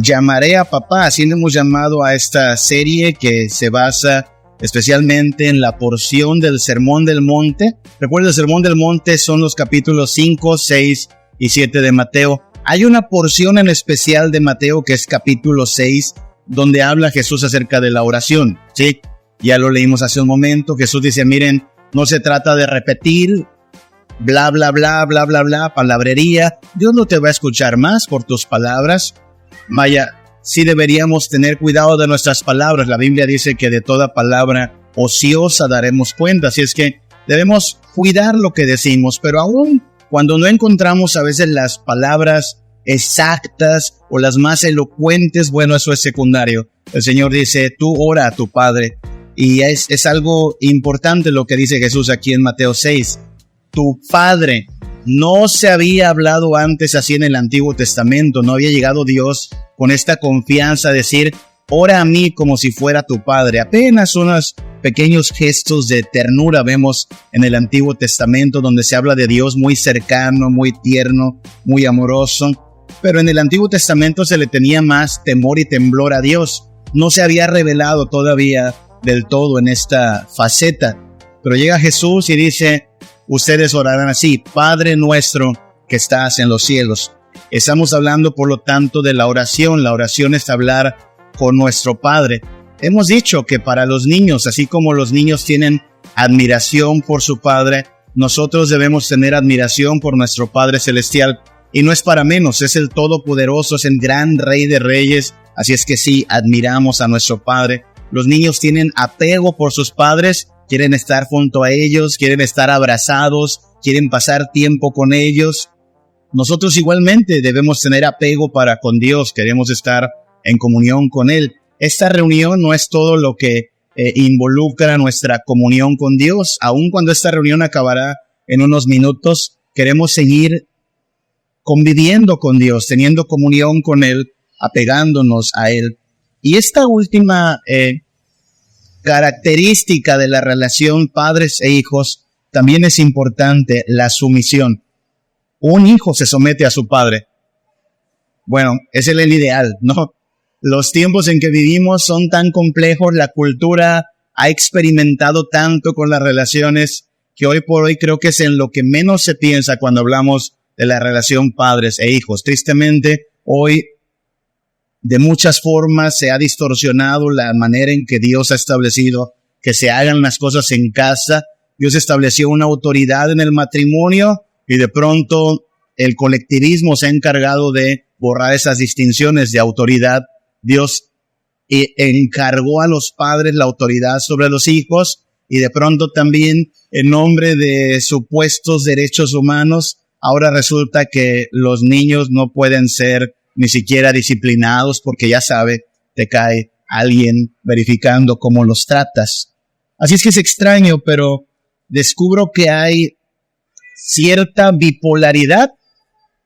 Llamaré a papá, así le hemos llamado a esta serie que se basa especialmente en la porción del Sermón del Monte. Recuerda, el Sermón del Monte son los capítulos 5, 6 y 7 de Mateo. Hay una porción en especial de Mateo que es capítulo 6, donde habla Jesús acerca de la oración, ¿sí? Ya lo leímos hace un momento. Jesús dice, miren, no se trata de repetir bla, bla, bla, bla, bla, bla, palabrería. Dios no te va a escuchar más por tus palabras. Vaya, sí deberíamos tener cuidado de nuestras palabras. La Biblia dice que de toda palabra ociosa daremos cuenta. Así es que debemos cuidar lo que decimos, pero aún cuando no encontramos a veces las palabras exactas o las más elocuentes, bueno, eso es secundario. El Señor dice, tú ora a tu Padre. Y es algo importante lo que dice Jesús aquí en Mateo 6. Tu Padre. No se había hablado antes así en el Antiguo Testamento. No había llegado Dios con esta confianza a decir, ora a mí como si fuera tu Padre. Apenas unos pequeños gestos de ternura vemos en el Antiguo Testamento, donde se habla de Dios muy cercano, muy tierno, muy amoroso. Pero en el Antiguo Testamento se le tenía más temor y temblor a Dios. No se había revelado todavía del todo en esta faceta. Pero llega Jesús y dice, ustedes orarán así, Padre nuestro que estás en los cielos. Estamos hablando, por lo tanto, de la oración. La oración es hablar con nuestro Padre. Hemos dicho que para los niños, así como los niños tienen admiración por su Padre, nosotros debemos tener admiración por nuestro Padre Celestial. Y no es para menos, es el Todopoderoso, es el gran Rey de Reyes. Así es que sí, admiramos a nuestro Padre. Los niños tienen apego por sus padres, quieren estar junto a ellos, quieren estar abrazados, quieren pasar tiempo con ellos. Nosotros igualmente debemos tener apego para con Dios, queremos estar en comunión con Él. Esta reunión no es todo lo que involucra nuestra comunión con Dios. Aun cuando esta reunión acabará en unos minutos, queremos seguir conviviendo con Dios, teniendo comunión con Él, apegándonos a Él. Y esta última característica de la relación padres e hijos también es importante, la sumisión. Un hijo se somete a su padre. Bueno, ese es el ideal, ¿no? Los tiempos en que vivimos son tan complejos, la cultura ha experimentado tanto con las relaciones que hoy por hoy creo que es en lo que menos se piensa cuando hablamos de la relación padres e hijos. Tristemente, hoy de muchas formas se ha distorsionado la manera en que Dios ha establecido que se hagan las cosas en casa. Dios estableció una autoridad en el matrimonio y de pronto el colectivismo se ha encargado de borrar esas distinciones de autoridad. Dios encargó a los padres la autoridad sobre los hijos y de pronto también en nombre de supuestos derechos humanos, ahora resulta que los niños no pueden ser ni siquiera disciplinados porque ya sabe, te cae alguien verificando cómo los tratas. Así es que es extraño, pero descubro que hay cierta bipolaridad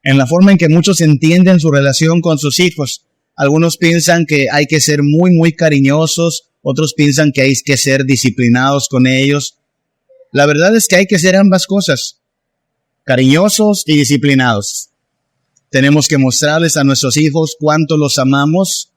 en la forma en que muchos entienden su relación con sus hijos. Algunos piensan que hay que ser muy, muy cariñosos, otros piensan que hay que ser disciplinados con ellos. La verdad es que hay que ser ambas cosas, cariñosos y disciplinados. Tenemos que mostrarles a nuestros hijos cuánto los amamos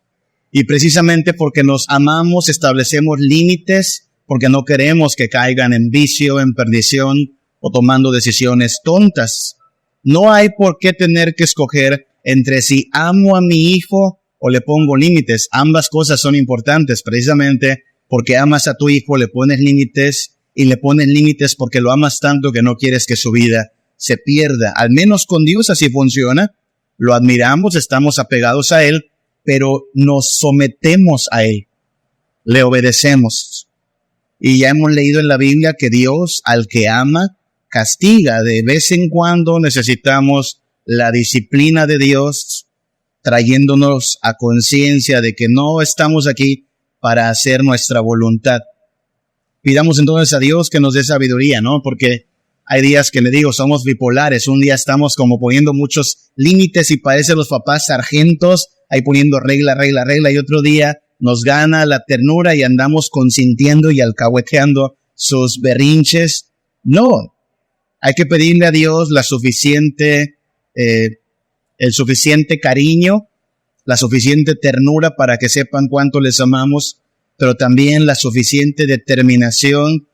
y precisamente porque nos amamos establecemos límites porque no queremos que caigan en vicio, en perdición o tomando decisiones tontas. No hay por qué tener que escoger entre si amo a mi hijo o le pongo límites. Ambas cosas son importantes precisamente porque amas a tu hijo, le pones límites y le pones límites porque lo amas tanto que no quieres que su vida se pierda. Al menos con Dios así funciona. Lo admiramos, estamos apegados a Él, pero nos sometemos a Él, le obedecemos. Y ya hemos leído en la Biblia que Dios al que ama, castiga. De vez en cuando necesitamos la disciplina de Dios, trayéndonos a conciencia de que no estamos aquí para hacer nuestra voluntad. Pidamos entonces a Dios que nos dé sabiduría, ¿no? Porque hay días que le digo, somos bipolares. Un día estamos como poniendo muchos límites y parecen los papás sargentos, ahí poniendo regla, y otro día nos gana la ternura y andamos consintiendo y alcahueteando sus berrinches. No, hay que pedirle a Dios el suficiente cariño la suficiente ternura para que sepan cuánto les amamos, pero también la suficiente determinación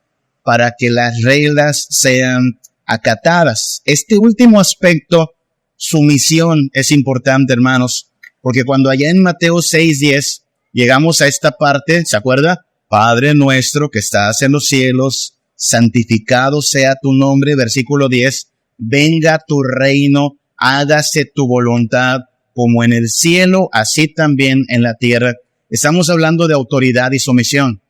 para que las reglas sean acatadas. Este último aspecto, sumisión, es importante, hermanos, porque cuando allá en Mateo 6:10 llegamos a esta parte, ¿se acuerda? Padre nuestro que estás en los cielos, santificado sea tu nombre, versículo 10, venga tu reino, hágase tu voluntad, como en el cielo, así también en la tierra. Estamos hablando de autoridad y sumisión.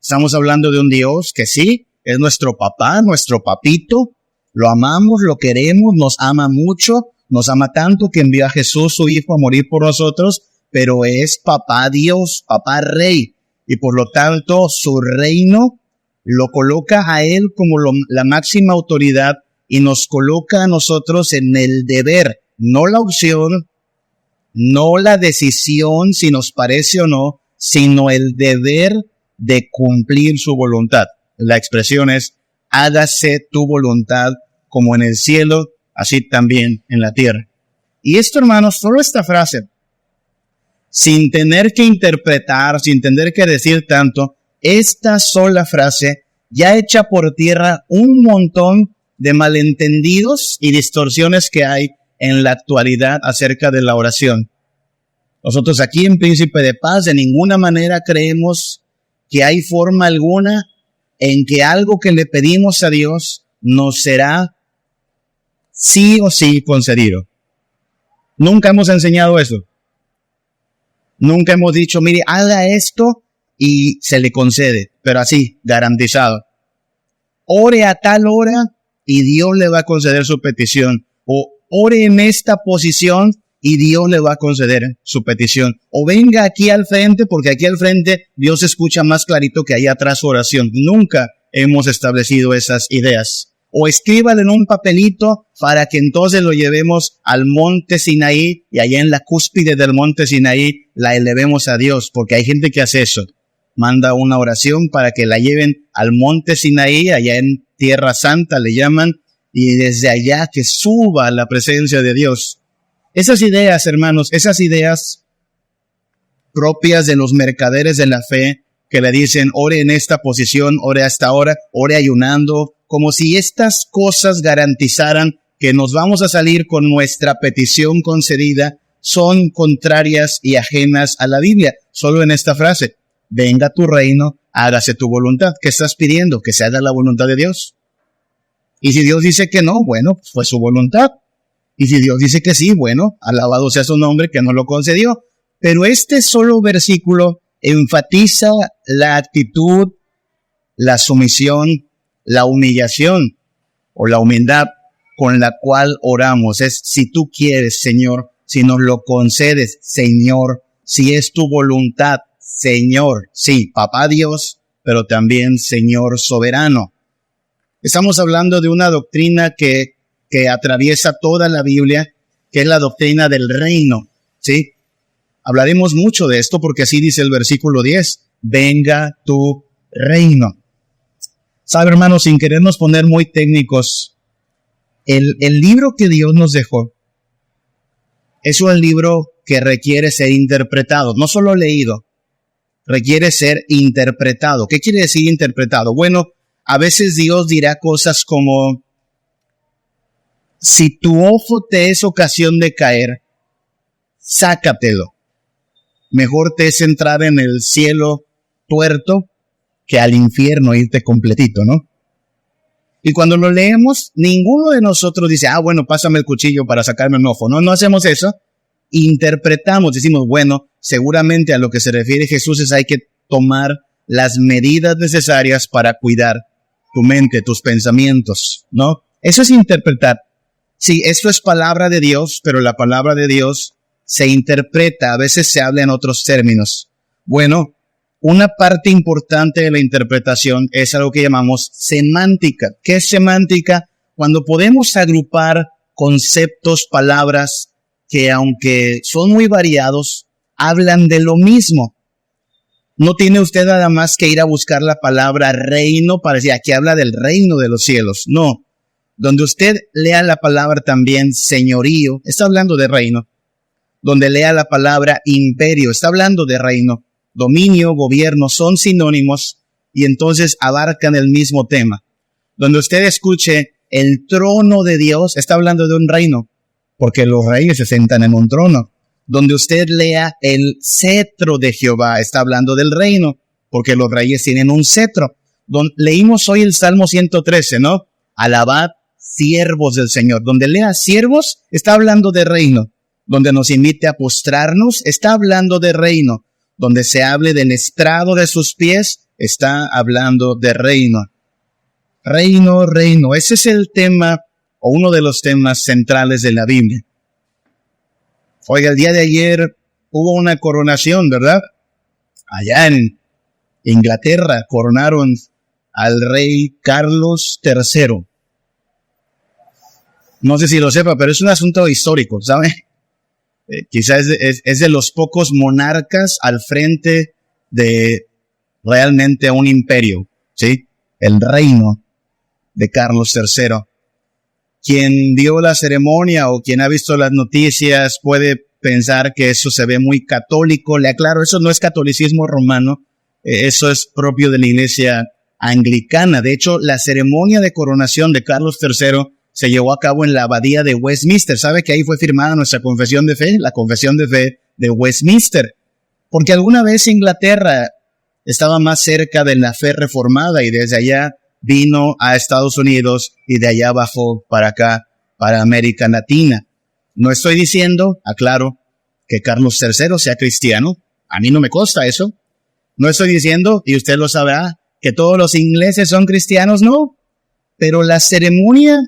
Estamos hablando de un Dios que sí, es nuestro papá, nuestro papito. Lo amamos, lo queremos, nos ama mucho, nos ama tanto que envió a Jesús, su Hijo, a morir por nosotros, pero es papá Dios, papá Rey. Y por lo tanto, su reino lo coloca a Él como la máxima autoridad y nos coloca a nosotros en el deber, no la opción, no la decisión si nos parece o no, sino el deber de cumplir su voluntad. La expresión es, hágase tu voluntad como en el cielo, así también en la tierra. Y esto, hermanos, solo esta frase, sin tener que interpretar, sin tener que decir tanto, esta sola frase ya echa por tierra un montón de malentendidos y distorsiones que hay en la actualidad acerca de la oración. Nosotros aquí en Príncipe de Paz de ninguna manera creemos que hay forma alguna en que algo que le pedimos a Dios nos será sí o sí concedido. Nunca hemos enseñado eso. Nunca hemos dicho, mire, haga esto y se le concede, pero así, garantizado. Ore a tal hora y Dios le va a conceder su petición. O ore en esta posición y Dios le va a conceder su petición. O venga aquí al frente, porque aquí al frente Dios escucha más clarito que allá atrás su oración. Nunca hemos establecido esas ideas. O escríbalo en un papelito para que entonces lo llevemos al monte Sinaí y allá en la cúspide del monte Sinaí la elevemos a Dios, porque hay gente que hace eso. Manda una oración para que la lleven al monte Sinaí, allá en Tierra Santa le llaman, y desde allá que suba a la presencia de Dios. Esas ideas, hermanos, esas ideas propias de los mercaderes de la fe, que le dicen, ore en esta posición, ore a esta hora, ore ayunando, como si estas cosas garantizaran que nos vamos a salir con nuestra petición concedida, son contrarias y ajenas a la Biblia. Solo en esta frase, venga tu reino, hágase tu voluntad. ¿Qué estás pidiendo? Que se haga la voluntad de Dios. Y si Dios dice que no, bueno, pues fue su voluntad. Y si Dios dice que sí, bueno, alabado sea su nombre que nos lo concedió. Pero este solo versículo enfatiza la actitud, la sumisión, la humillación o la humildad con la cual oramos. Es, si tú quieres, Señor, si nos lo concedes, Señor, si es tu voluntad, Señor. Sí, Papá Dios, pero también Señor soberano. Estamos hablando de una doctrina que atraviesa toda la Biblia, que es la doctrina del reino, ¿sí? Hablaremos mucho de esto porque así dice el versículo 10, venga tu reino. Sabe, hermanos, sin querernos poner muy técnicos, el libro que Dios nos dejó es un libro que requiere ser interpretado, no solo leído, requiere ser interpretado. ¿Qué quiere decir interpretado? Bueno, a veces Dios dirá cosas como, si tu ojo te es ocasión de caer, sácatelo. Mejor te es entrar en el cielo tuerto que al infierno irte completito, ¿no? Y cuando lo leemos, ninguno de nosotros dice, bueno, pásame el cuchillo para sacarme un ojo. No hacemos eso. Interpretamos, decimos, bueno, seguramente a lo que se refiere Jesús es hay que tomar las medidas necesarias para cuidar tu mente, tus pensamientos, ¿no? Eso es interpretar. Sí, esto es palabra de Dios, pero la palabra de Dios se interpreta, a veces se habla en otros términos. Bueno, una parte importante de la interpretación es algo que llamamos semántica. ¿Qué es semántica? Cuando podemos agrupar conceptos, palabras que aunque son muy variados, hablan de lo mismo. No tiene usted nada más que ir a buscar la palabra reino para decir, aquí habla del reino de los cielos. No. Donde usted lea la palabra también señorío, está hablando de reino. donde lea la palabra imperio. Está hablando de reino. Dominio, gobierno son sinónimos y entonces abarcan el mismo tema. Donde usted escuche el trono de Dios, está hablando de un reino, porque los reyes se sentan en un trono. Donde usted lea el cetro de Jehová, está hablando del reino, porque los reyes tienen un cetro. Leímos hoy el Salmo 113, ¿no? Alabad siervos del Señor. Donde lea siervos, está hablando de reino. Donde nos invite a postrarnos, está hablando de reino. Donde se hable del estrado de sus pies, está hablando de reino. Reino, reino. Ese es el tema, o uno de los temas centrales de la Biblia. Oiga, el día de ayer hubo una coronación, ¿verdad? Allá en Inglaterra coronaron al rey Carlos III. No sé si lo sepa, pero es un asunto histórico, ¿sabe? Quizás es de los pocos monarcas al frente de realmente un imperio, ¿sí? El reino de Carlos III. Quien vio la ceremonia o quien ha visto las noticias puede pensar que eso se ve muy católico. Le aclaro, eso no es catolicismo romano, eso es propio de la iglesia anglicana. De hecho, la ceremonia de coronación de Carlos III se llevó a cabo en la abadía de Westminster. ¿Sabe que ahí fue firmada nuestra confesión de fe? La confesión de fe de Westminster. Porque alguna vez Inglaterra estaba más cerca de la fe reformada y desde allá vino a Estados Unidos y de allá bajó para acá, para América Latina. No estoy diciendo, aclaro, que Carlos III sea cristiano. A mí no me consta eso. No estoy diciendo, y usted lo sabrá, que todos los ingleses son cristianos, no. Pero la ceremonia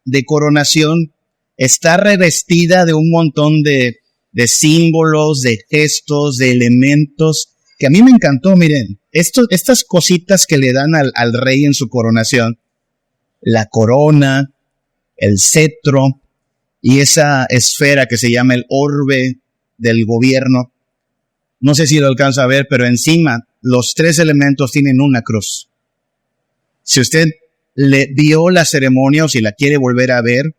de coronación está revestida de un montón de símbolos, de gestos, de elementos, que a mí me encantó. Miren, estas cositas que le dan al rey en su coronación, la corona, el cetro y esa esfera que se llama el orbe del gobierno. No sé si lo alcanza a ver, pero encima los tres elementos tienen una cruz. Si usted le vio la ceremonia o si la quiere volver a ver,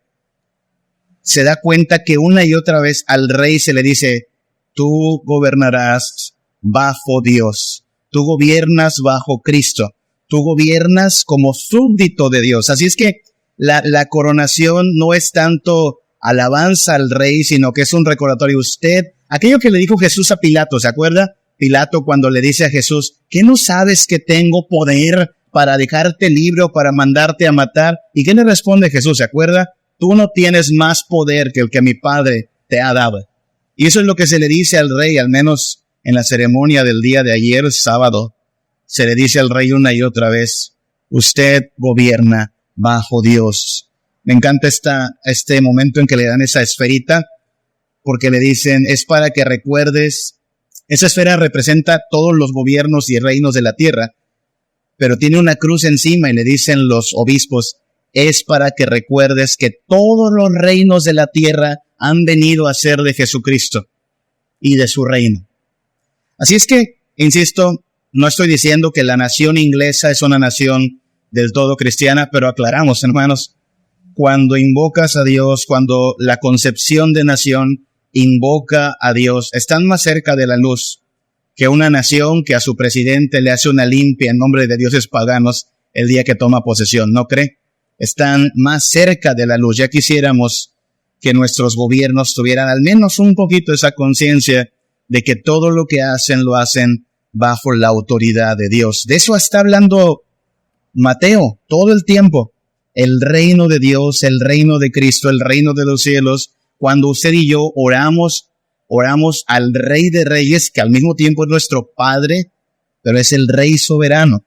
se da cuenta que una y otra vez al rey se le dice, tú gobernarás bajo Dios, tú gobiernas bajo Cristo, tú gobiernas como súbdito de Dios. Así es que la coronación no es tanto alabanza al rey, sino que es un recordatorio. Usted, aquello que le dijo Jesús a Pilato, ¿se acuerda? Pilato cuando le dice a Jesús, ¿qué no sabes que tengo poder para dejarte libre o para mandarte a matar? ¿Y qué le responde Jesús? ¿Se acuerda? Tú no tienes más poder que el que mi Padre te ha dado. Y eso es lo que se le dice al rey, al menos en la ceremonia del día de ayer, sábado. Se le dice al rey una y otra vez, usted gobierna bajo Dios. Me encanta este momento en que le dan esa esferita, porque le dicen, es para que recuerdes. Esa esfera representa todos los gobiernos y reinos de la tierra, pero tiene una cruz encima y le dicen los obispos, es para que recuerdes que todos los reinos de la tierra han venido a ser de Jesucristo y de su reino. Así es que, insisto, no estoy diciendo que la nación inglesa es una nación del todo cristiana, pero aclaramos, hermanos, cuando invocas a Dios, cuando la concepción de nación invoca a Dios, están más cerca de la luz que una nación que a su presidente le hace una limpia en nombre de dioses paganos el día que toma posesión, ¿no cree? Están más cerca de la luz. Ya quisiéramos que nuestros gobiernos tuvieran al menos un poquito esa conciencia de que todo lo que hacen lo hacen bajo la autoridad de Dios. De eso está hablando Mateo todo el tiempo. El reino de Dios, el reino de Cristo, el reino de los cielos. Cuando usted y yo oramos al Rey de Reyes, que al mismo tiempo es nuestro Padre, pero es el Rey soberano.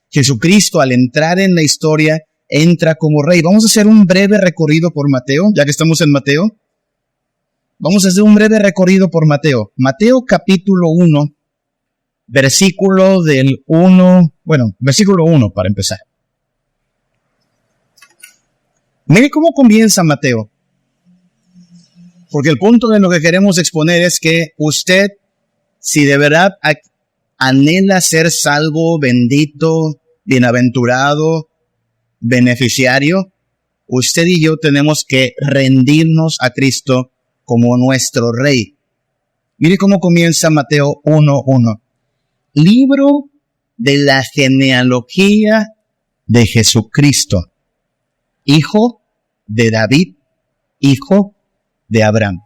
Jesucristo, al entrar en la historia, entra como Rey. Vamos a hacer un breve recorrido por Mateo, ya que estamos en Mateo. Vamos a hacer un breve recorrido por Mateo. Mateo capítulo 1, versículo 1 para empezar. Mire cómo comienza Mateo. Porque el punto de lo que queremos exponer es que usted, si de verdad anhela ser salvo, bendito, bienaventurado, beneficiario, usted y yo tenemos que rendirnos a Cristo como nuestro Rey. Mire cómo comienza Mateo 1:1. Libro de la genealogía de Jesucristo, hijo de David, hijo de Abraham.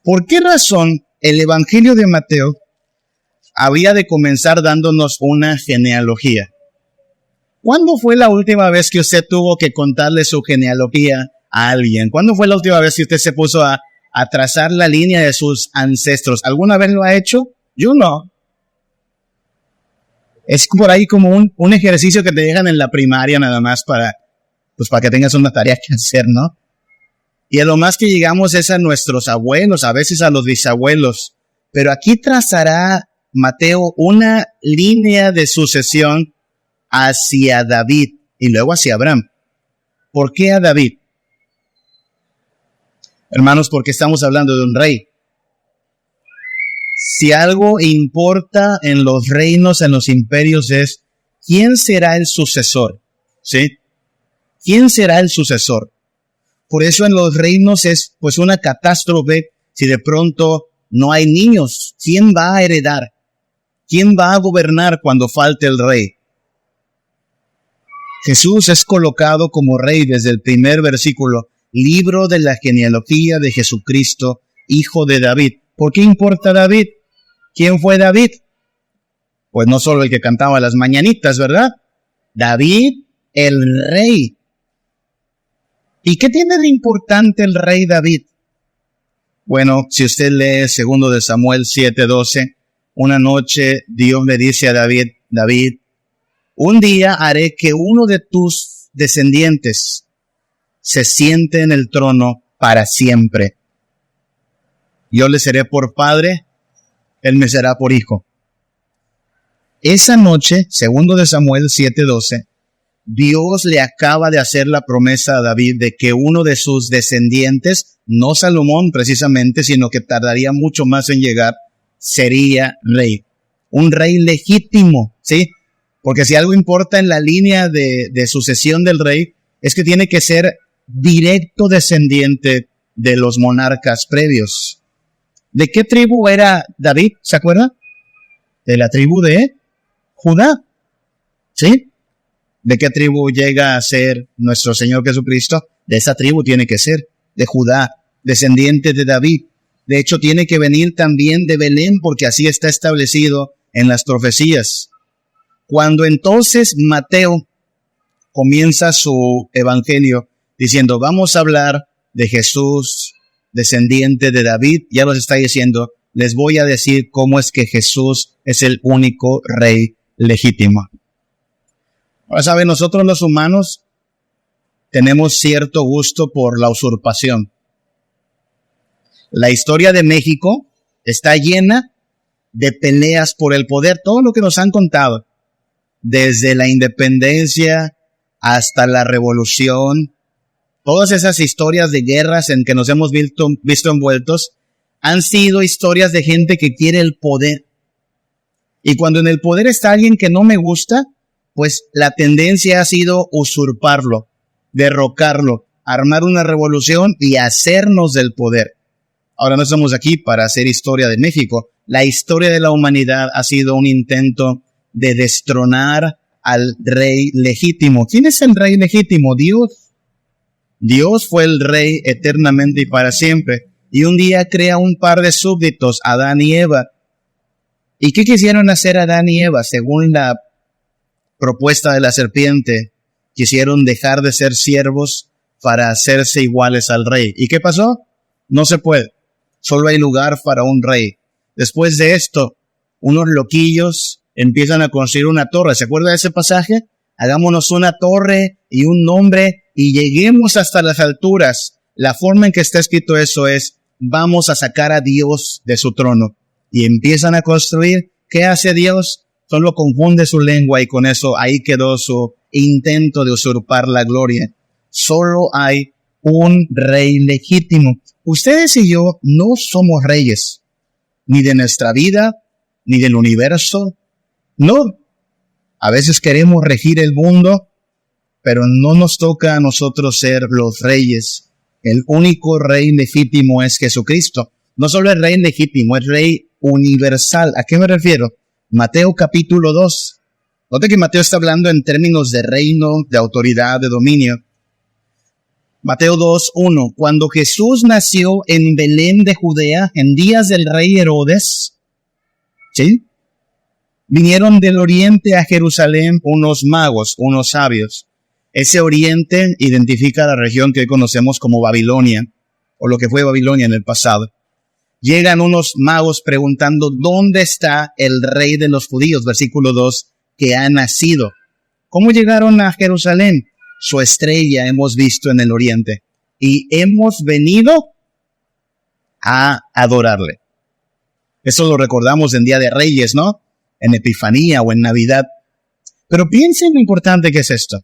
¿Por qué razón el Evangelio de Mateo había de comenzar dándonos una genealogía? ¿Cuándo fue la última vez que usted tuvo que contarle su genealogía a alguien? ¿Cuándo fue la última vez que usted se puso a trazar la línea de sus ancestros? ¿Alguna vez lo ha hecho? Yo no. Es por ahí como un ejercicio que te dejan en la primaria nada más para que tengas una tarea que hacer, ¿no? Y a lo más que llegamos es a nuestros abuelos, a veces a los bisabuelos. Pero aquí trazará Mateo una línea de sucesión hacia David y luego hacia Abraham. ¿Por qué a David? Hermanos, porque estamos hablando de un rey. Si algo importa en los reinos, en los imperios, es ¿quién será el sucesor? ¿Sí? ¿Quién será el sucesor? Por eso en los reinos es pues una catástrofe si de pronto no hay niños. ¿Quién va a heredar? ¿Quién va a gobernar cuando falte el rey? Jesús es colocado como rey desde el primer versículo, libro de la genealogía de Jesucristo, hijo de David. ¿Por qué importa David? ¿Quién fue David? Pues no solo el que cantaba las mañanitas, ¿verdad? David, el rey. ¿Y qué tiene de importante el rey David? Bueno, si usted lee 2 de Samuel 7:12, una noche Dios le dice a David, David, un día haré que uno de tus descendientes se siente en el trono para siempre. Yo le seré por padre, él me será por hijo. Esa noche, 2 de Samuel 7:12, Dios le acaba de hacer la promesa a David de que uno de sus descendientes, no Salomón precisamente, sino que tardaría mucho más en llegar, sería rey. Un rey legítimo, ¿sí? Porque si algo importa en la línea de sucesión del rey, es que tiene que ser directo descendiente de los monarcas previos. ¿De qué tribu era David? ¿Se acuerda? De la tribu de Judá. ¿Sí? ¿De qué tribu llega a ser nuestro Señor Jesucristo? De esa tribu tiene que ser, de Judá, descendiente de David. De hecho, tiene que venir también de Belén, porque así está establecido en las profecías. Cuando entonces Mateo comienza su evangelio diciendo, vamos a hablar de Jesús, descendiente de David, ya nos está diciendo, les voy a decir cómo es que Jesús es el único rey legítimo. Ahora saben, nosotros los humanos tenemos cierto gusto por la usurpación. La historia de México está llena de peleas por el poder, todo lo que nos han contado, desde la independencia hasta la revolución, todas esas historias de guerras en que nos hemos visto envueltos, han sido historias de gente que quiere el poder. Y cuando en el poder está alguien que no me gusta, pues la tendencia ha sido usurparlo, derrocarlo, armar una revolución y hacernos del poder. Ahora no estamos aquí para hacer historia de México. La historia de la humanidad ha sido un intento de destronar al rey legítimo. ¿Quién es el rey legítimo? Dios. Dios fue el rey eternamente y para siempre. Y un día crea un par de súbditos, Adán y Eva. ¿Y qué quisieron hacer Adán y Eva? Según la propuesta de la serpiente, quisieron dejar de ser siervos para hacerse iguales al rey. ¿Y qué pasó? No se puede. Solo hay lugar para un rey. Después de esto, unos loquillos empiezan a construir una torre. ¿Se acuerda de ese pasaje? Hagámonos una torre y un nombre y lleguemos hasta las alturas. La forma en que está escrito eso es, vamos a sacar a Dios de su trono. Y empiezan a construir. ¿Qué hace Dios? Solo confunde su lengua y con eso ahí quedó su intento de usurpar la gloria. Solo hay un rey legítimo. Ustedes y yo no somos reyes, ni de nuestra vida, ni del universo. No. A veces queremos regir el mundo, pero no nos toca a nosotros ser los reyes. El único rey legítimo es Jesucristo. No solo es rey legítimo, es rey universal. ¿A qué me refiero? Mateo capítulo 2. Note que Mateo está hablando en términos de reino, de autoridad, de dominio. Mateo 2:1. Cuando Jesús nació en Belén de Judea, en días del rey Herodes, ¿sí?, vinieron del oriente a Jerusalén unos magos, unos sabios. Ese oriente identifica la región que hoy conocemos como Babilonia, o lo que fue Babilonia en el pasado. Llegan unos magos preguntando, ¿dónde está el rey de los judíos? Versículo 2, que ha nacido. ¿Cómo llegaron a Jerusalén? Su estrella hemos visto en el oriente y hemos venido a adorarle. Eso lo recordamos en Día de Reyes, ¿no? En Epifanía o en Navidad. Pero piensen lo importante que es esto.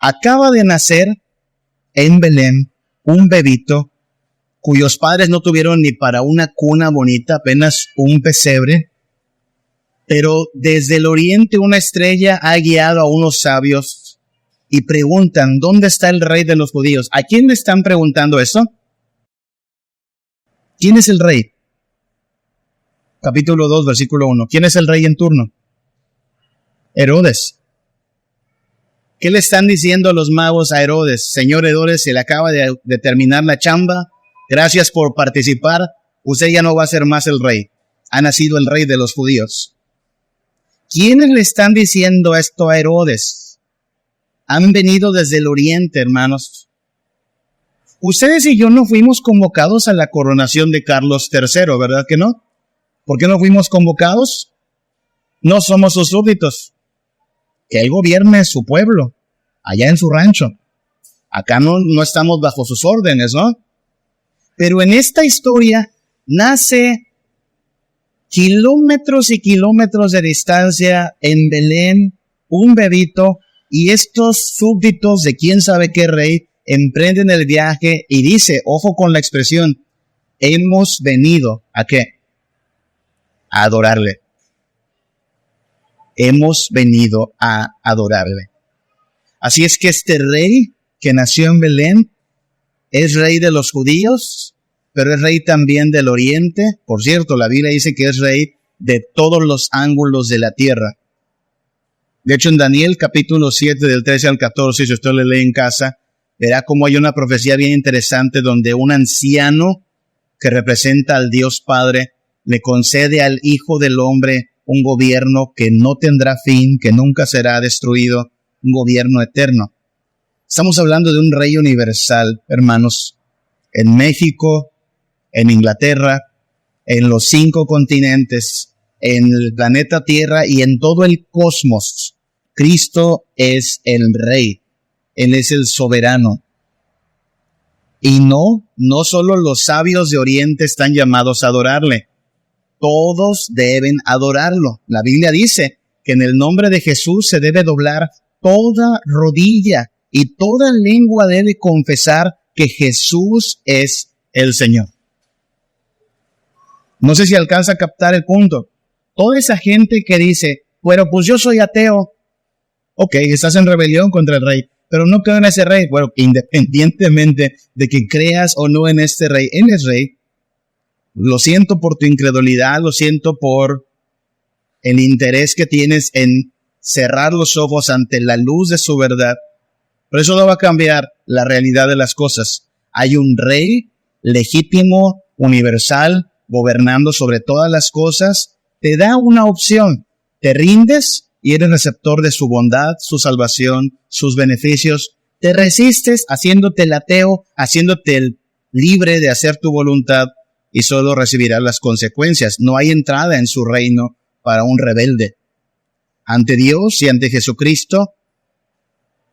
Acaba de nacer en Belén un bebito cuyos padres no tuvieron ni para una cuna bonita, apenas un pesebre. Pero desde el oriente una estrella ha guiado a unos sabios y preguntan, ¿dónde está el rey de los judíos? ¿A quién le están preguntando eso? ¿Quién es el rey? Capítulo 2, versículo 1. ¿Quién es el rey en turno? Herodes. ¿Qué le están diciendo los magos a Herodes? Señor Herodes, se le acaba de terminar la chamba. Gracias por participar. Usted ya no va a ser más el rey. Ha nacido el rey de los judíos. ¿Quiénes le están diciendo esto a Herodes? Han venido desde el oriente, hermanos. Ustedes y yo no fuimos convocados a la coronación de Carlos III, ¿verdad que no? ¿Por qué no fuimos convocados? No somos sus súbditos. Que él gobierne su pueblo, allá en su rancho. Acá no estamos bajo sus órdenes, ¿no? Pero en esta historia nace kilómetros y kilómetros de distancia en Belén un bebito, y estos súbditos de quién sabe qué rey emprenden el viaje y dice, ojo con la expresión, hemos venido ¿a qué? A adorarle. Hemos venido a adorarle. Así es que este rey que nació en Belén es rey de los judíos, pero es rey también del oriente. Por cierto, la Biblia dice que es rey de todos los ángulos de la tierra. De hecho, en Daniel capítulo 7, del 13 al 14, si usted le lee en casa, verá cómo hay una profecía bien interesante donde un anciano que representa al Dios Padre le concede al Hijo del Hombre un gobierno que no tendrá fin, que nunca será destruido, un gobierno eterno. Estamos hablando de un rey universal, hermanos, en México, en Inglaterra, en los 5 continentes, en el planeta Tierra y en todo el cosmos. Cristo es el Rey. Él es el soberano. Y no solo los sabios de Oriente están llamados a adorarle. Todos deben adorarlo. La Biblia dice que en el nombre de Jesús se debe doblar toda rodilla y toda lengua debe confesar que Jesús es el Señor. No sé si alcanza a captar el punto. Toda esa gente que dice, bueno, pues yo soy ateo. Ok, estás en rebelión contra el rey, pero no creo en ese rey. Bueno, independientemente de que creas o no en este rey, él es rey. Lo siento por tu incredulidad, lo siento por el interés que tienes en cerrar los ojos ante la luz de su verdad. Pero eso no va a cambiar la realidad de las cosas. Hay un rey legítimo, universal, gobernando sobre todas las cosas. Te da una opción. Te rindes y eres receptor de su bondad, su salvación, sus beneficios. Te resistes haciéndote el ateo, haciéndote el libre de hacer tu voluntad y solo recibirás las consecuencias. No hay entrada en su reino para un rebelde. Ante Dios y ante Jesucristo,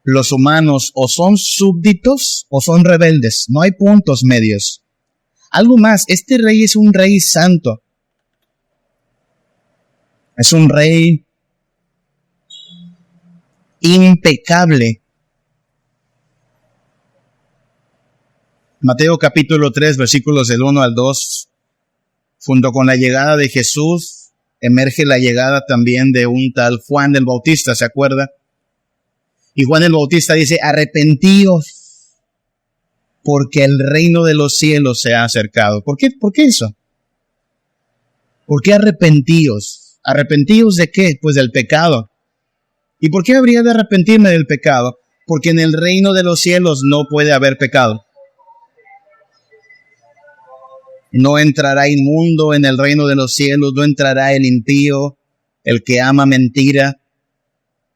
los humanos o son súbditos o son rebeldes. No hay puntos medios. Algo más, este rey es un rey santo. Es un rey impecable. Mateo capítulo 3, versículos del 1 al 2. Junto con la llegada de Jesús, emerge la llegada también de un tal Juan el Bautista, ¿se acuerda? Y Juan el Bautista dice, arrepentíos, porque el reino de los cielos se ha acercado. ¿Por qué? ¿Por qué eso? ¿Por qué arrepentíos? ¿Arrepentíos de qué? Pues del pecado. ¿Y por qué habría de arrepentirme del pecado? Porque en el reino de los cielos no puede haber pecado. No entrará inmundo en el reino de los cielos, no entrará el impío, el que ama mentira.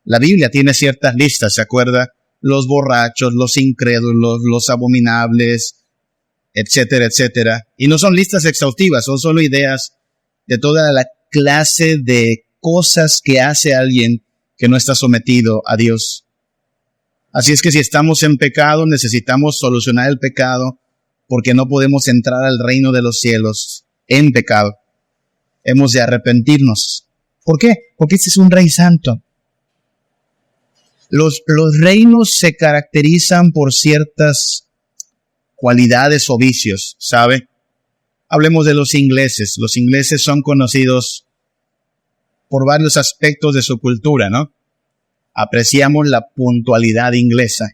La Biblia tiene ciertas listas, ¿se acuerda? Los borrachos, los incrédulos, los abominables, etcétera, etcétera. Y no son listas exhaustivas, son solo ideas de toda la clase de cosas que hace alguien que no está sometido a Dios. Así es que si estamos en pecado, necesitamos solucionar el pecado, porque no podemos entrar al reino de los cielos en pecado. Hemos de arrepentirnos. ¿Por qué? Porque este es un rey santo. Los reinos se caracterizan por ciertas cualidades o vicios, ¿sabe? Hablemos de los ingleses. Los ingleses son conocidos por varios aspectos de su cultura, ¿no? Apreciamos la puntualidad inglesa.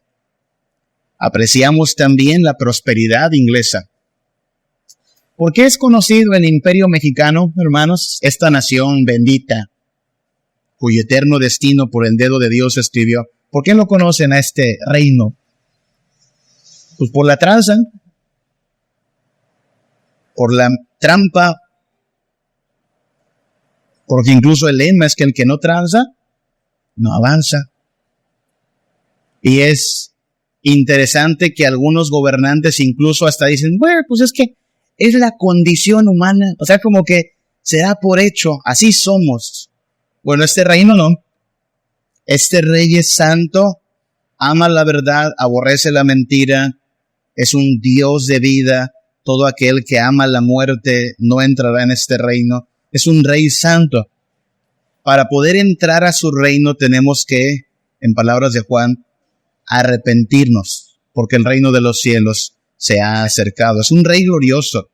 Apreciamos también la prosperidad inglesa. ¿Por qué es conocido el Imperio Mexicano, hermanos? Esta nación bendita, cuyo eterno destino por el dedo de Dios escribió. ¿Por qué lo conocen a este reino? Pues por la tranza, por la trampa, porque incluso el lema es que el que no tranza, no avanza. Y es interesante que algunos gobernantes incluso hasta dicen, bueno, pues es que es la condición humana, o sea, como que se da por hecho, así somos. Bueno, este reino no. Este rey es santo, ama la verdad, aborrece la mentira, es un Dios de vida. Todo aquel que ama la muerte no entrará en este reino. Es un rey santo. Para poder entrar a su reino tenemos que, en palabras de Juan, arrepentirnos, porque el reino de los cielos se ha acercado. Es un rey glorioso.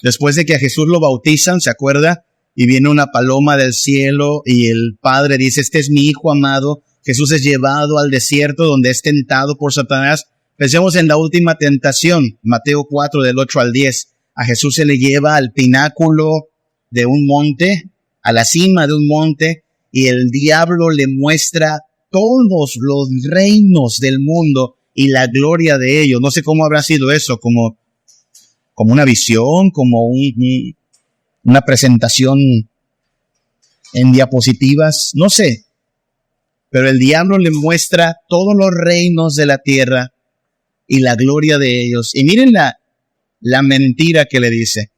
Después de que a Jesús lo bautizan, ¿se acuerda? Y viene una paloma del cielo y el Padre dice, este es mi Hijo amado. Jesús es llevado al desierto donde es tentado por Satanás. Pensemos en la última tentación, Mateo 4, del 8 al 10. A Jesús se le lleva al pináculo de un monte, a la cima de un monte, y el diablo le muestra todos los reinos del mundo y la gloria de ellos. No sé cómo habrá sido eso, como una visión, como una presentación en diapositivas, no sé. Pero el diablo le muestra todos los reinos de la tierra y la gloria de ellos. Y miren la mentira que le dice.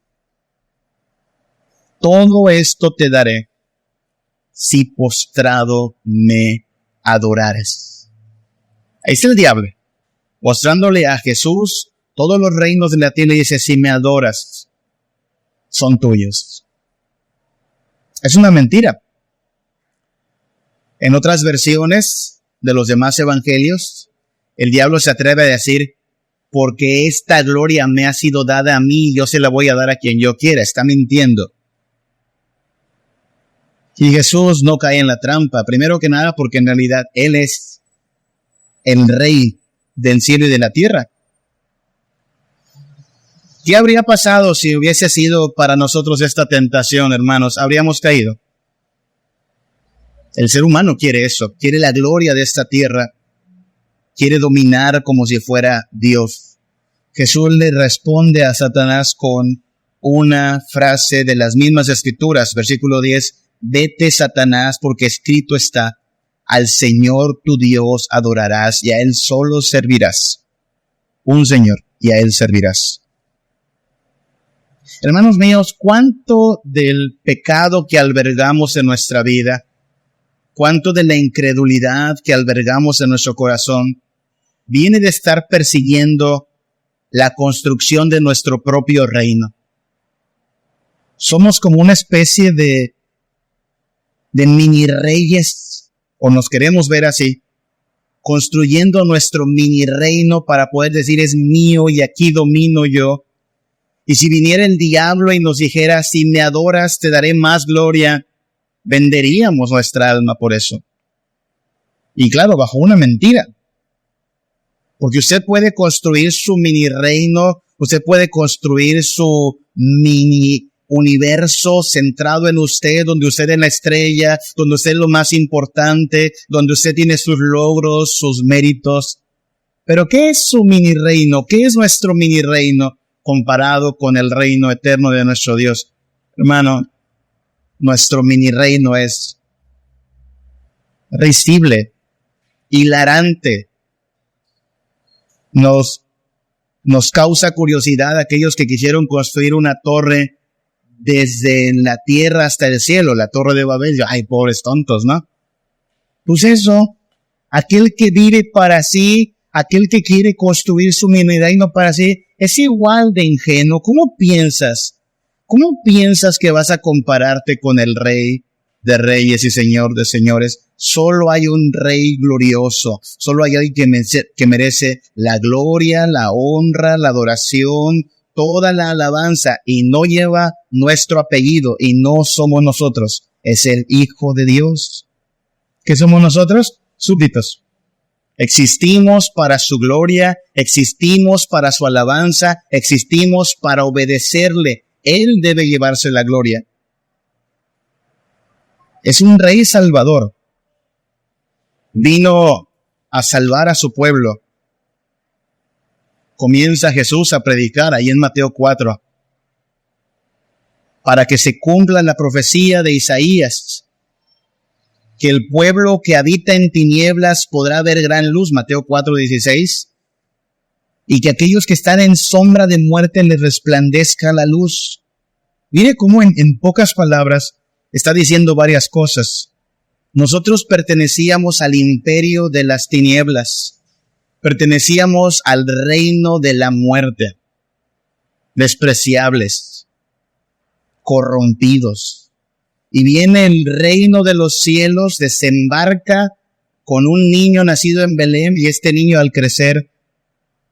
Todo esto te daré si postrado me adorares. Ahí está el diablo, mostrándole a Jesús todos los reinos de la tierra y dice, si me adoras, son tuyos. Es una mentira. En otras versiones de los demás evangelios, el diablo se atreve a decir, porque esta gloria me ha sido dada a mí, yo se la voy a dar a quien yo quiera. Está mintiendo. Y Jesús no cae en la trampa, primero que nada porque en realidad Él es el Rey del cielo y de la tierra. ¿Qué habría pasado si hubiese sido para nosotros esta tentación, hermanos? ¿Habríamos caído? El ser humano quiere eso, quiere la gloria de esta tierra, quiere dominar como si fuera Dios. Jesús le responde a Satanás con una frase de las mismas escrituras, versículo 10, vete, Satanás, porque escrito está, al Señor tu Dios adorarás y a Él solo servirás. Un Señor y a Él servirás. Hermanos míos, ¿cuánto del pecado que albergamos en nuestra vida, cuánto de la incredulidad que albergamos en nuestro corazón, viene de estar persiguiendo la construcción de nuestro propio reino? Somos como una especie de mini reyes, o nos queremos ver así, construyendo nuestro mini reino para poder decir es mío y aquí domino yo. Y si viniera el diablo y nos dijera, si me adoras te daré más gloria, venderíamos nuestra alma por eso. Y claro, bajo una mentira. Porque usted puede construir su mini reino, usted puede construir su mini universo centrado en usted, donde usted es la estrella, donde usted es lo más importante, donde usted tiene sus logros, sus méritos. Pero ¿qué es su mini reino? ¿Qué es nuestro mini reino comparado con el reino eterno de nuestro Dios? Hermano, nuestro mini reino es risible, hilarante. Nos causa curiosidad aquellos que quisieron construir una torre desde la tierra hasta el cielo, la torre de Babel. Ay, pobres tontos, ¿no? Pues eso, aquel que vive para sí, aquel que quiere construir su mini reino para sí, es igual de ingenuo. ¿Cómo piensas? ¿Cómo piensas que vas a compararte con el Rey de Reyes y Señor de Señores? Solo hay un Rey glorioso, solo hay alguien que merece la gloria, la honra, la adoración, toda la alabanza, y no lleva nuestro apellido, y no somos nosotros, es el Hijo de Dios. ¿Qué somos nosotros? Súbditos. Existimos para su gloria, existimos para su alabanza, existimos para obedecerle. Él debe llevarse la gloria. Es un Rey salvador. Vino a salvar a su pueblo. Comienza Jesús a predicar ahí en Mateo 4, para que se cumpla la profecía de Isaías, que el pueblo que habita en tinieblas podrá ver gran luz, Mateo 4:16, y que aquellos que están en sombra de muerte les resplandezca la luz. Mire cómo en pocas palabras está diciendo varias cosas. Nosotros pertenecíamos al imperio de las tinieblas. Pertenecíamos al reino de la muerte, despreciables, corrompidos. Y viene el reino de los cielos, desembarca con un niño nacido en Belén, y este niño al crecer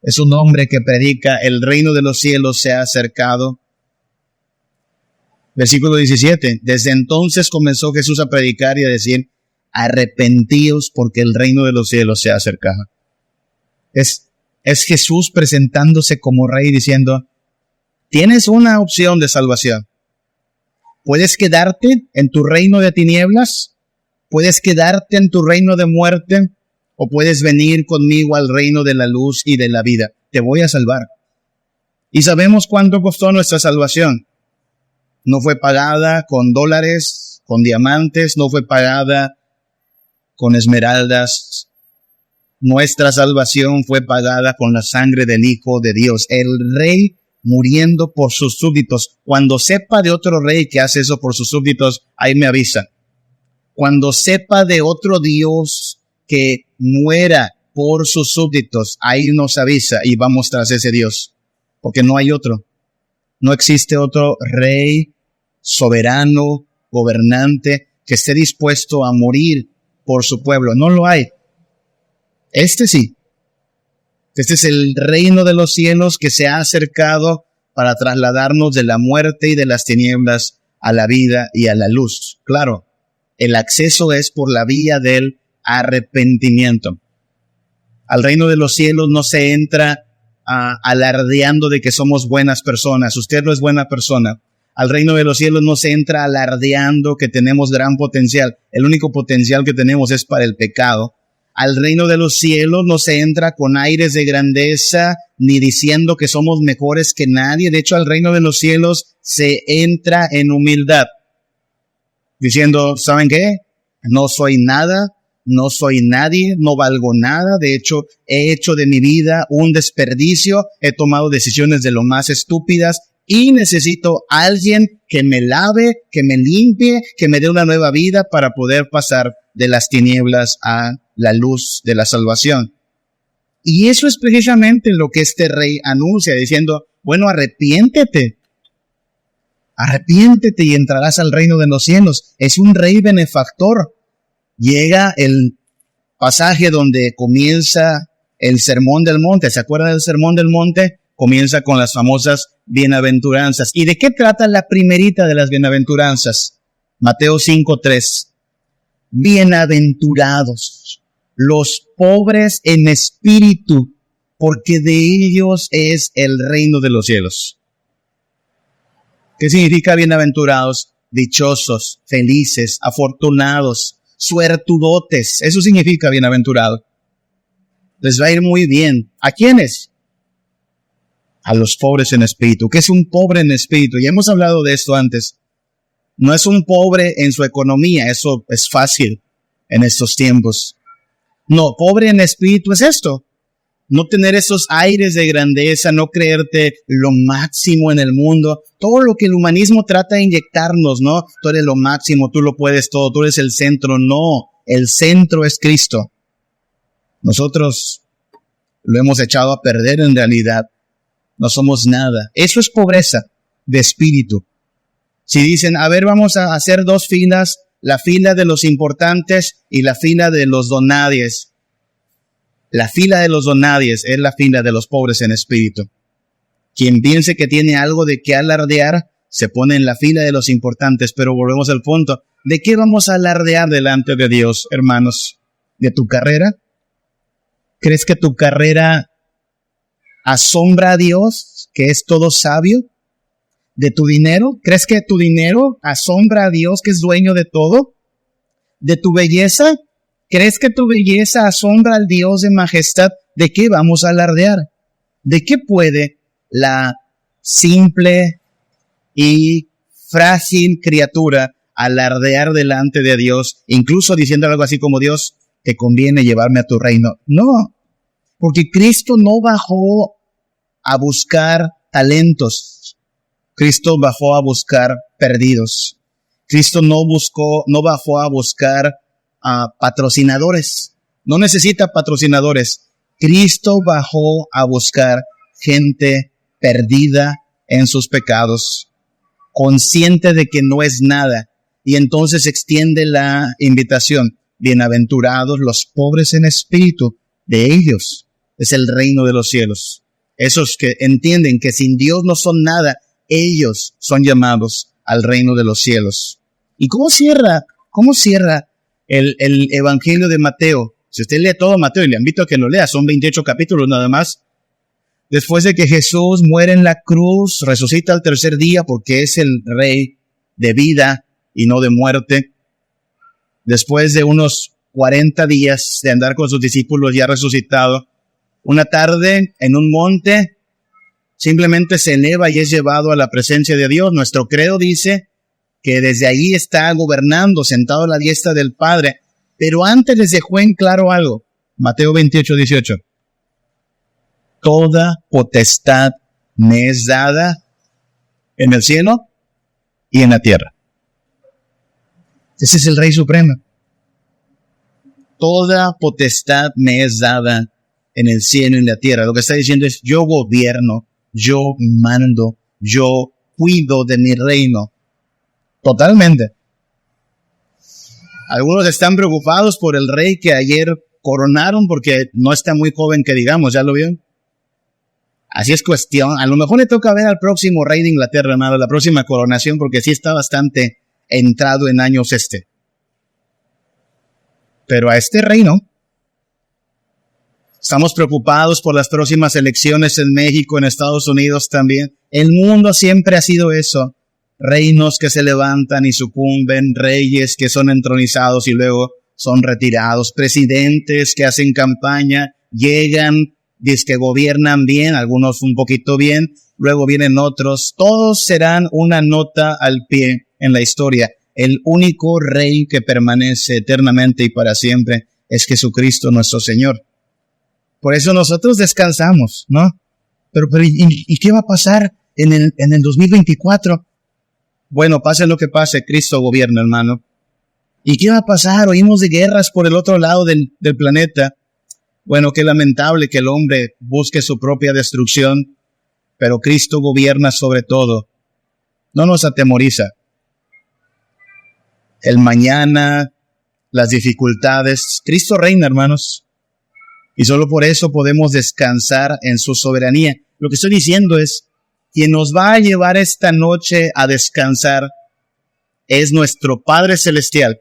es un hombre que predica: el reino de los cielos se ha acercado. Versículo 17, desde entonces comenzó Jesús a predicar y a decir: arrepentíos porque el reino de los cielos se ha acercado. Es Jesús presentándose como Rey diciendo: tienes una opción de salvación. Puedes quedarte en tu reino de tinieblas, puedes quedarte en tu reino de muerte, o puedes venir conmigo al reino de la luz y de la vida. Te voy a salvar. Y sabemos cuánto costó nuestra salvación. No fue pagada con dólares, con diamantes, no fue pagada con esmeraldas. Nuestra salvación fue pagada con la sangre del Hijo de Dios, el Rey muriendo por sus súbditos. Cuando sepa de otro rey que hace eso por sus súbditos, ahí me avisa. Cuando sepa de otro Dios que muera por sus súbditos, ahí nos avisa y vamos tras ese Dios, porque no hay otro. No existe otro rey soberano, gobernante, que esté dispuesto a morir por su pueblo. No lo hay. Este sí. Este es el reino de los cielos que se ha acercado para trasladarnos de la muerte y de las tinieblas a la vida y a la luz. Claro, el acceso es por la vía del arrepentimiento. Al reino de los cielos no se entra alardeando de que somos buenas personas. Usted no es buena persona. Al reino de los cielos no se entra alardeando que tenemos gran potencial. El único potencial que tenemos es para el pecado. Al reino de los cielos no se entra con aires de grandeza ni diciendo que somos mejores que nadie. De hecho, al reino de los cielos se entra en humildad, diciendo: ¿saben qué? No soy nada, no soy nadie, no valgo nada. De hecho, he hecho de mi vida un desperdicio, he tomado decisiones de lo más estúpidas y necesito a alguien que me lave, que me limpie, que me dé una nueva vida para poder pasar de las tinieblas a la luz de la salvación. Y eso es precisamente lo que este rey anuncia, diciendo: bueno, arrepiéntete y entrarás al reino de los cielos. Es un rey benefactor. Llega el pasaje donde comienza el Sermón del Monte. ¿Se acuerdan del Sermón del Monte? Comienza con las famosas bienaventuranzas. ¿Y de qué trata la primerita de las bienaventuranzas? Mateo 5:3. Bienaventurados los pobres en espíritu, porque de ellos es el reino de los cielos. ¿Qué significa bienaventurados? Dichosos, felices, afortunados, suertudotes. Eso significa bienaventurado. Les va a ir muy bien. ¿A quiénes? A los pobres en espíritu. ¿Qué es un pobre en espíritu? Ya hemos hablado de esto antes. No es un pobre en su economía, eso es fácil en estos tiempos. No, pobre en espíritu es esto. No tener esos aires de grandeza, no creerte lo máximo en el mundo. Todo lo que el humanismo trata de inyectarnos, ¿no? Tú eres lo máximo, tú lo puedes todo, tú eres el centro. No, el centro es Cristo. Nosotros lo hemos echado a perder en realidad. No somos nada. Eso es pobreza de espíritu. Si dicen, a ver, vamos a hacer dos filas, la fila de los importantes y la fila de los donadies. La fila de los donadies es la fila de los pobres en espíritu. Quien piense que tiene algo de qué alardear, se pone en la fila de los importantes, pero volvemos al punto. ¿De qué vamos a alardear delante de Dios, hermanos? ¿De tu carrera? ¿Crees que tu carrera asombra a Dios, que es todo sabio? ¿De tu dinero? ¿Crees que tu dinero asombra a Dios, que es dueño de todo? ¿De tu belleza? ¿Crees que tu belleza asombra al Dios de majestad? ¿De qué vamos a alardear? ¿De qué puede la simple y frágil criatura alardear delante de Dios, incluso diciendo algo así como, Dios, te conviene llevarme a tu reino? No, porque Cristo no bajó a buscar talentos. Cristo bajó a buscar perdidos. Cristo no bajó a buscar patrocinadores. No necesita patrocinadores. Cristo bajó a buscar gente perdida en sus pecados, consciente de que no es nada. Y entonces extiende la invitación. Bienaventurados los pobres en espíritu, de ellos es el reino de los cielos. Esos que entienden que sin Dios no son nada, ellos son llamados al reino de los cielos. ¿Y cómo cierra el Evangelio de Mateo? Si usted lee todo Mateo, y le invito a que lo lea, son 28 capítulos nada más. Después de que Jesús muere en la cruz, resucita al tercer día porque es el Rey de vida y no de muerte. Después de unos 40 días de andar con sus discípulos ya resucitado, una tarde en un monte, simplemente se eleva y es llevado a la presencia de Dios. Nuestro credo dice que desde ahí está gobernando, sentado a la diestra del Padre. Pero antes les dejó en claro algo. Mateo 28, 18. Toda potestad me es dada en el cielo y en la tierra. Ese es el Rey Supremo. Toda potestad me es dada en el cielo y en la tierra. Lo que está diciendo es, yo gobierno, yo mando, yo cuido de mi reino. Totalmente. Algunos están preocupados por el rey que ayer coronaron porque no está muy joven que digamos, ¿ya lo vieron? Así es cuestión. A lo mejor le toca ver al próximo rey de Inglaterra, hermano, la próxima coronación, porque sí está bastante entrado en años Pero a este reino, estamos preocupados por las próximas elecciones en México, en Estados Unidos también. El mundo siempre ha sido eso. Reinos que se levantan y sucumben, reyes que son entronizados y luego son retirados, presidentes que hacen campaña, llegan, dicen que gobiernan bien, algunos un poquito bien, luego vienen otros. Todos serán una nota al pie en la historia. El único rey que permanece eternamente y para siempre es Jesucristo nuestro Señor. Por eso nosotros descansamos, ¿no? Pero ¿y qué va a pasar en el 2024? Bueno, pase lo que pase, Cristo gobierna, hermano. ¿Y qué va a pasar? Oímos de guerras por el otro lado del planeta. Bueno, qué lamentable que el hombre busque su propia destrucción, pero Cristo gobierna sobre todo. No nos atemoriza. El mañana, las dificultades. Cristo reina, hermanos. Y solo por eso podemos descansar en su soberanía. Lo que estoy diciendo es, quien nos va a llevar esta noche a descansar es nuestro Padre Celestial.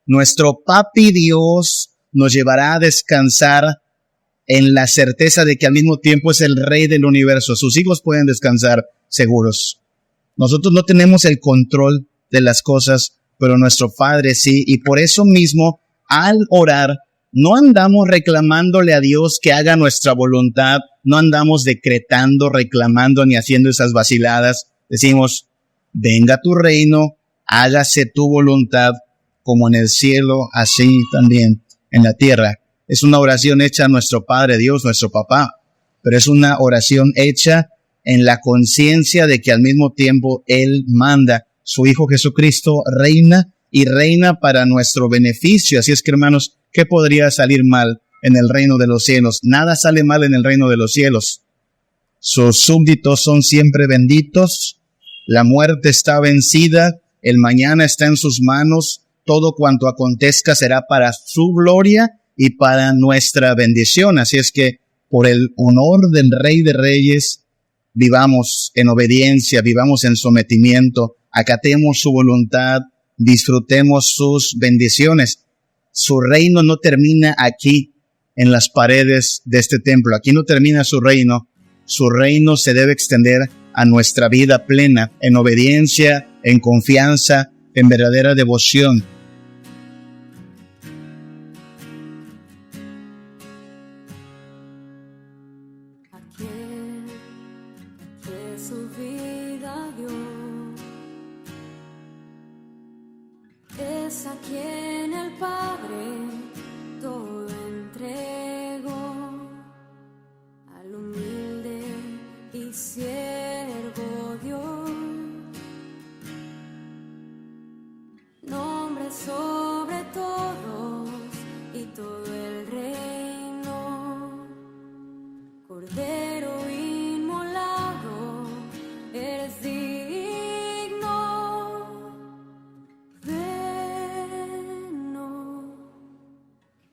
Nuestro Papi Dios nos llevará a descansar en la certeza de que al mismo tiempo es el Rey del universo. Sus hijos pueden descansar seguros. Nosotros no tenemos el control de las cosas, pero nuestro Padre sí, y por eso mismo, al orar, no andamos reclamándole a Dios que haga nuestra voluntad, no andamos decretando, reclamando, ni haciendo esas vaciladas. Decimos, venga tu reino, hágase tu voluntad, como en el cielo, así también en la tierra. Es una oración hecha a nuestro Padre Dios, nuestro Papá, pero es una oración hecha en la conciencia de que al mismo tiempo Él manda. Su Hijo Jesucristo reina y reina para nuestro beneficio. Así es que, hermanos, ¿qué podría salir mal en el reino de los cielos? Nada sale mal en el reino de los cielos. Sus súbditos son siempre benditos, la muerte está vencida, el mañana está en sus manos, todo cuanto acontezca será para su gloria y para nuestra bendición. Así es que, por el honor del Rey de Reyes, vivamos en obediencia, vivamos en sometimiento, acatemos su voluntad, disfrutemos sus bendiciones. Su reino no termina aquí en las paredes de este templo. Aquí no termina su reino. Su reino se debe extender a nuestra vida plena, en obediencia, en confianza, en verdadera devoción. Aquel que su vida dio es a quien el Padre todo entregó, al humilde y siervo Dios, nombre sobre todos y todo el reino, Cordero inmolado, eres digno, ven, oh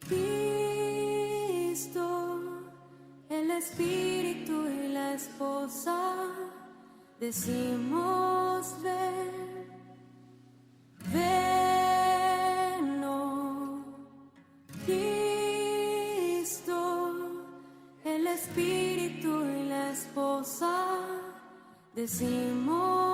Cristo, el Espíritu y la esposa, decimos ven, oh Cristo, el Espíritu y la esposa, decimos